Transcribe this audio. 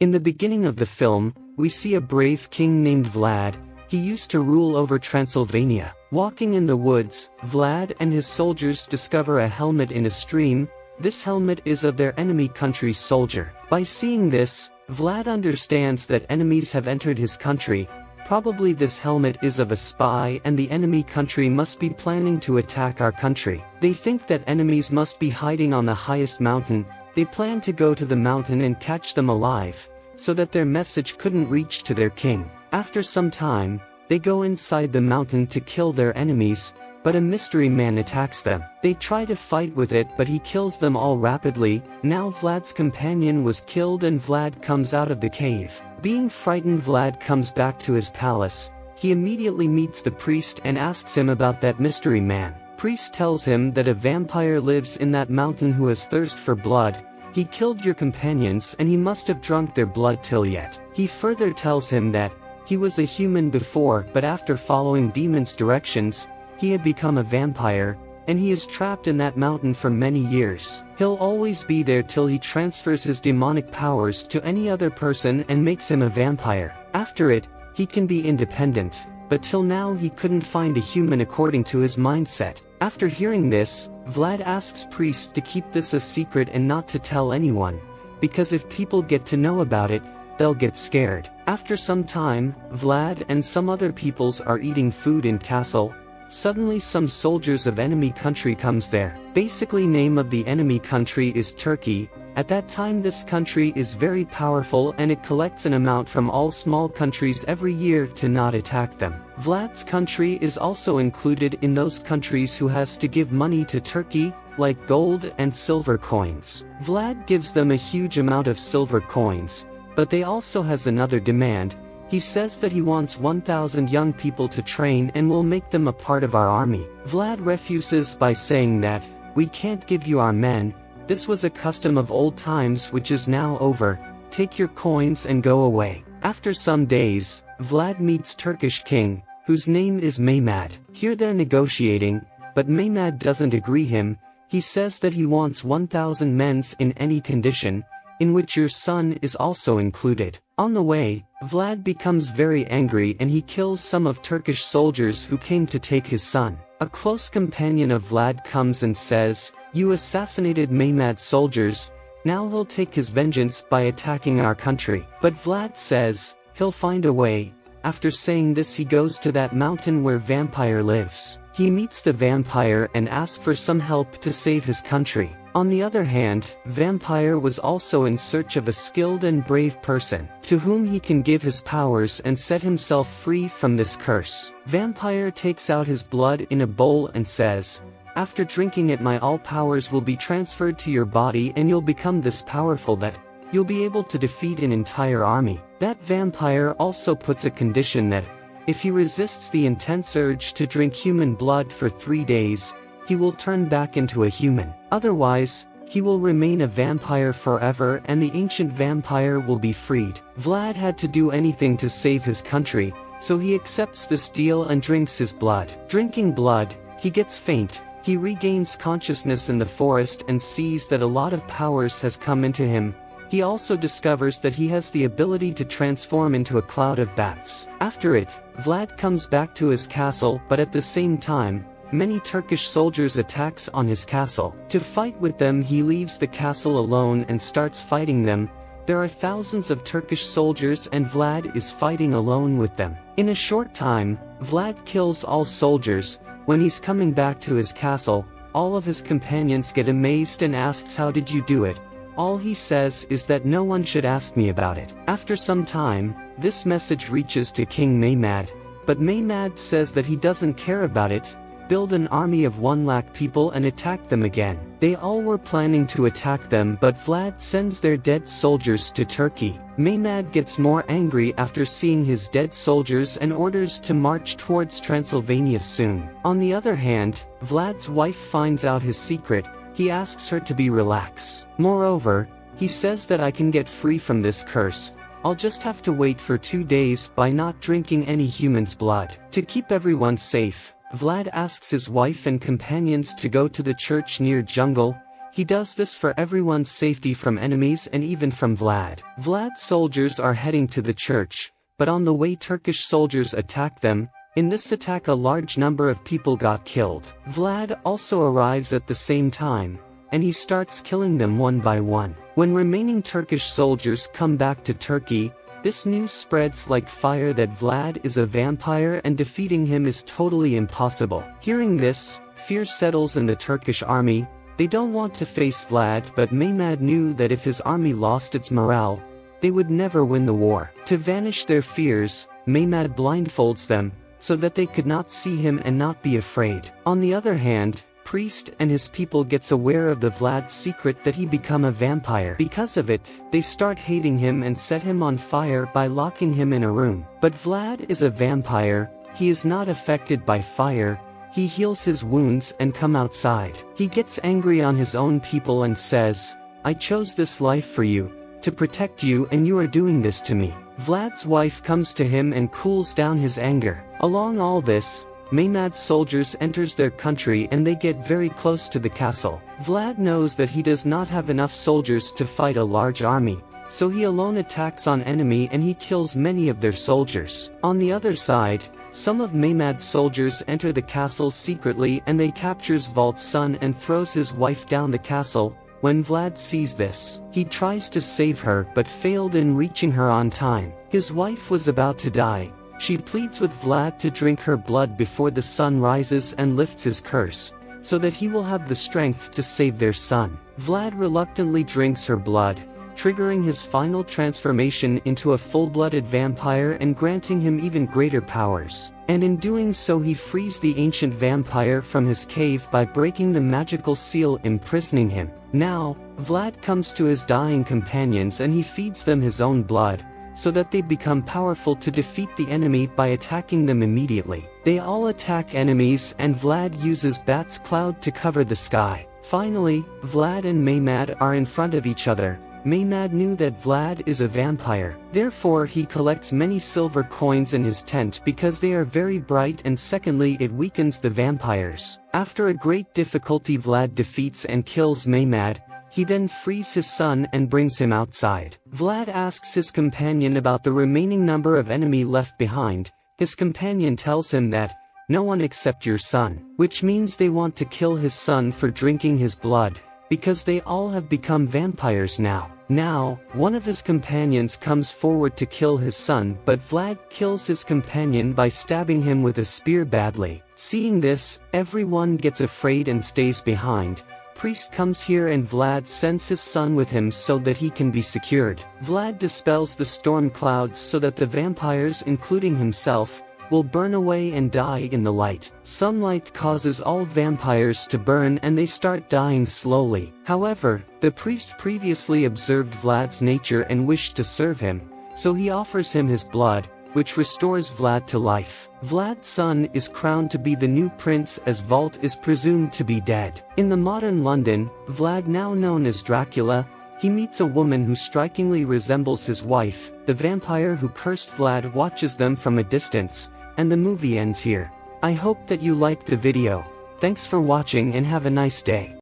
In the beginning of the film, we see a brave king named Vlad. He used to rule over Transylvania. Walking in the woods, Vlad and his soldiers discover a helmet in a stream. This helmet is of their enemy country's soldier. By seeing this, Vlad understands that enemies have entered his country. Probably this helmet is of a spy and the enemy country must be planning to attack our country. They think that enemies must be hiding on the highest mountain. They plan to go to the mountain and catch them alive, so that their message couldn't reach to their king. After some time, they go inside the mountain to kill their enemies, but a mystery man attacks them. They try to fight with it but he kills them all rapidly. Now Vlad's companion was killed and Vlad comes out of the cave. Being frightened, Vlad comes back to his palace. He immediately meets the priest and asks him about that mystery man. Priest tells him that a vampire lives in that mountain who has thirst for blood. He killed your companions and he must have drunk their blood till yet. He further tells him that he was a human before, but after following demons' directions, he had become a vampire, and he is trapped in that mountain for many years. He'll always be there till he transfers his demonic powers to any other person and makes him a vampire. After it, he can be independent, but till now he couldn't find a human according to his mindset. After hearing this, Vlad asks priest to keep this a secret and not to tell anyone, because if people get to know about it, they'll get scared. After some time, Vlad and some other peoples are eating food in castle. Suddenly some soldiers of enemy country comes there. Basically name of the enemy country is Turkey. At that time this country is very powerful and it collects an amount from all small countries every year to not attack them. Vlad's country is also included in those countries who has to give money to Turkey, like gold and silver coins. Vlad gives them a huge amount of silver coins, but they also has another demand. He says that he wants 1,000 young people to train and will make them a part of our army. Vlad refuses by saying that, "We can't give you our men. This was a custom of old times which is now over. Take your coins and go away." After some days, Vlad meets Turkish king, whose name is Mehmed. Here they're negotiating, but Mehmed doesn't agree him. He says that he wants 1,000 men in any condition, in which your son is also included. On the way, Vlad becomes very angry and he kills some of Turkish soldiers who came to take his son. A close companion of Vlad comes and says, "You assassinated Mehmed's soldiers, now he'll take his vengeance by attacking our country." But Vlad says, he'll find a way. After saying this he goes to that mountain where vampire lives. He meets the vampire and asks for some help to save his country. On the other hand, Vampire was also in search of a skilled and brave person, to whom he can give his powers and set himself free from this curse. Vampire takes out his blood in a bowl and says, "After drinking it my all powers will be transferred to your body and you'll become this powerful that you'll be able to defeat an entire army." That vampire also puts a condition that, if he resists the intense urge to drink human blood for 3 days, he will turn back into a human. Otherwise, he will remain a vampire forever and the ancient vampire will be freed. Vlad had to do anything to save his country, so he accepts this deal and drinks his blood. Drinking blood, he gets faint. He regains consciousness in the forest and sees that a lot of powers has come into him. He also discovers that he has the ability to transform into a cloud of bats. After it, Vlad comes back to his castle, but at the same time, many Turkish soldiers attacks on his castle. To fight with them he leaves the castle alone and starts fighting them. There are thousands of Turkish soldiers and Vlad is fighting alone with them. In a short time, Vlad kills all soldiers. When he's coming back to his castle, all of his companions get amazed and asks, "How did you do it?" All he says is that no one should ask me about it. After some time, this message reaches to King Mehmed, but Mehmed says that he doesn't care about it. Build an army of 1 lakh people and attack them again. They all were planning to attack them, but Vlad sends their dead soldiers to Turkey. Mehmed gets more angry after seeing his dead soldiers and orders to march towards Transylvania soon. On the other hand, Vlad's wife finds out his secret. He asks her to be relaxed. Moreover, he says that I can get free from this curse. I'll just have to wait for 2 days by not drinking any human's blood. To keep everyone safe, Vlad asks his wife and companions to go to the church near jungle. He does this for everyone's safety from enemies and even from Vlad. Vlad's soldiers are heading to the church, but on the way Turkish soldiers attack them. In this attack a large number of people got killed. Vlad also arrives at the same time, and he starts killing them one by one. When remaining Turkish soldiers come back to Turkey, this news spreads like fire that Vlad is a vampire and defeating him is totally impossible. Hearing this, fear settles in the Turkish army. They don't want to face Vlad, but Mehmed knew that if his army lost its morale, they would never win the war. To vanish their fears, Mehmed blindfolds them, so that they could not see him and not be afraid. On the other hand, Priest and his people gets aware of the Vlad's secret that he become a vampire. Because of it, they start hating him and set him on fire by locking him in a room. But Vlad is a vampire, he is not affected by fire, he heals his wounds and come outside. He gets angry on his own people and says, "I chose this life for you, to protect you, and you are doing this to me." Vlad's wife comes to him and cools down his anger. Along all this, Mehmed's soldiers enters their country and they get very close to the castle. Vlad knows that he does not have enough soldiers to fight a large army, so he alone attacks on enemy and he kills many of their soldiers. On the other side, some of Mehmed's soldiers enter the castle secretly and they captures Vlad's son and throws his wife down the castle. When Vlad sees this, he tries to save her but failed in reaching her on time. His wife was about to die. She pleads with Vlad to drink her blood before the sun rises and lifts his curse, so that he will have the strength to save their son. Vlad reluctantly drinks her blood, triggering his final transformation into a full-blooded vampire and granting him even greater powers. And in doing so he frees the ancient vampire from his cave by breaking the magical seal imprisoning him. Now, Vlad comes to his dying companions and he feeds them his own blood, so that they become powerful to defeat the enemy by attacking them immediately. They all attack enemies and Vlad uses Bat's cloud to cover the sky. Finally, Vlad and Mehmed are in front of each other. Mehmed knew that Vlad is a vampire. Therefore he collects many silver coins in his tent because they are very bright, and secondly it weakens the vampires. After a great difficulty Vlad defeats and kills Mehmed. He then frees his son and brings him outside. Vlad asks his companion about the remaining number of enemy left behind. His companion tells him that, "No one except your son," which means they want to kill his son for drinking his blood, because they all have become vampires now. Now, one of his companions comes forward to kill his son, but Vlad kills his companion by stabbing him with a spear badly. Seeing this, everyone gets afraid and stays behind. Priest comes here and Vlad sends his son with him so that he can be secured. Vlad dispels the storm clouds so that the vampires, including himself, will burn away and die in the light. Sunlight causes all vampires to burn and they start dying slowly. However, the priest previously observed Vlad's nature and wished to serve him, so he offers him his blood, which restores Vlad to life. Vlad's son is crowned to be the new prince as Vlad is presumed to be dead. In the modern London, Vlad, now known as Dracula, he meets a woman who strikingly resembles his wife. The vampire who cursed Vlad watches them from a distance, and the movie ends here. I hope that you liked the video. Thanks for watching and have a nice day.